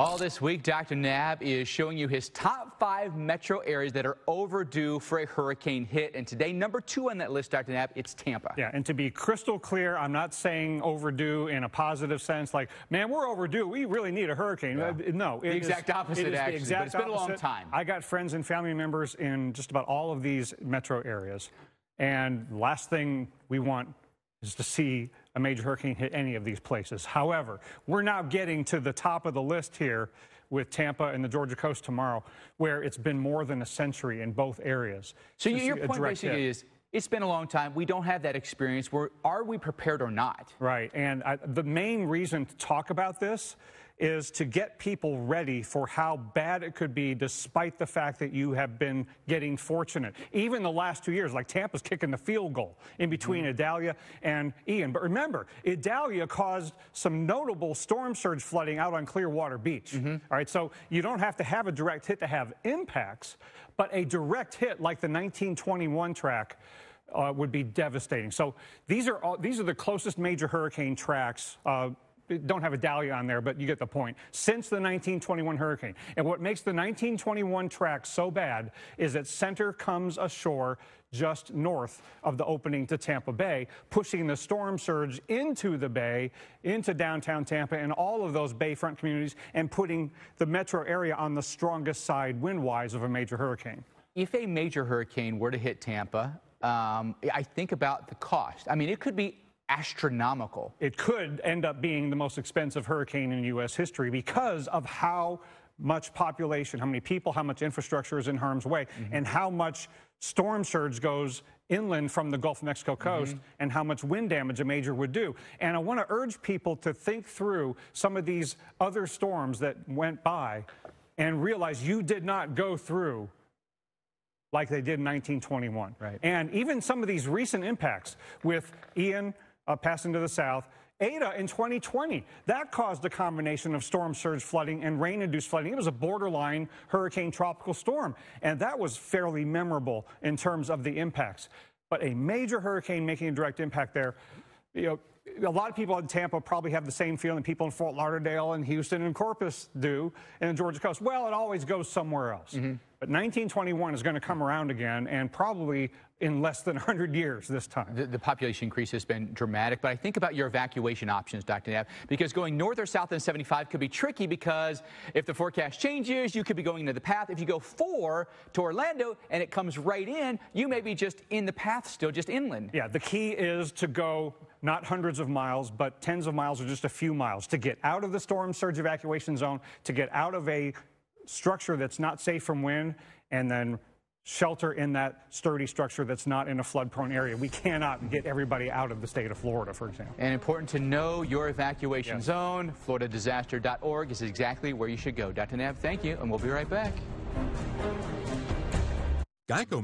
All this week, Dr. Knabb is showing you his top 5 metro areas that are overdue for a hurricane hit. And today, number 2 on that list, Dr. Knabb, it's Tampa. Yeah, and to be crystal clear, I'm not saying overdue in a positive sense, like, man, we're overdue. We really need a hurrane. Yeah. No. The exact opposite, actually, but it's been a long time. I got friends and family members in just about all of these metro areas. And the last thing we want is to see a major hurricane hit any of these places. However, we're now getting to the top of the list here with Tampa and the Georgia coast tomorrow, where it's been more than a century in both areas. So your point basically is, it's been a long time. We don't have that experience. Are we prepared or not? Right. And the main reason to talk about this is to get people ready for how bad it could be, despite the fact that you have been getting fortunate. Even the last 2 years, like Tampa's kicking the field goal in between Idalia and Ian. But remember, Idalia caused some notable storm surge flooding out on Clearwater Beach. All right, so you don't have to have a direct hit to have impacts, but a direct hit like the 1921 track would be devastating. So these are the closest major hurricane tracks. Don't have Idalia on there, but you get the point, since the 1921 hurricane. And what makes the 1921 track so bad is that center comes ashore just north of the opening to Tampa Bay, pushing the storm surge into the bay, into downtown Tampa and all of those bayfront communities, and putting the metro area on the strongest side wind-wise of a major hurricane. If a major hurricane were to hit Tampa, I think about the cost. I mean, it could be astronomical. It could end up being the most expensive hurricane in U.S. history because of how much population, how many people, how much infrastructure is in harm's way, and how much storm surge goes inland from the Gulf of Mexico coast, and how much wind damage a major would do. And I want to urge people to think through some of these other storms that went by and realize you did not go through like they did in 1921. Right. And even some of these recent impacts with Ian passing to the south, Eta in 2020, that caused a combination of storm surge flooding and rain-induced flooding. It was a borderline hurricane tropical storm, and that was fairly memorable in terms of the impacts. But a major hurricane making a direct impact there, you know, a lot of people in Tampa probably have the same feeling people in Fort Lauderdale and Houston and Corpus do in the Georgia coast. Well, it always goes somewhere else. But 1921 is going to come around again, and probably in less than 100 years this time. The population increase has been dramatic, but I think about your evacuation options, Dr. Knabb, because going north or south on 75 could be tricky, because if the forecast changes, you could be going into the path. If you go 4 to Orlando and it comes right in, you may be just in the path still, just inland. Yeah, the key is to go not hundreds of miles, but tens of miles or just a few miles to get out of the storm surge evacuation zone, to get out of a structure that's not safe from wind, and then shelter in that sturdy structure that's not in a flood-prone area. We cannot get everybody out of the state of Florida, for example. And important to know your evacuation zone. FloridaDisaster.org is exactly where you should go. Dr. Knabb, thank you, and we'll be right back. Geico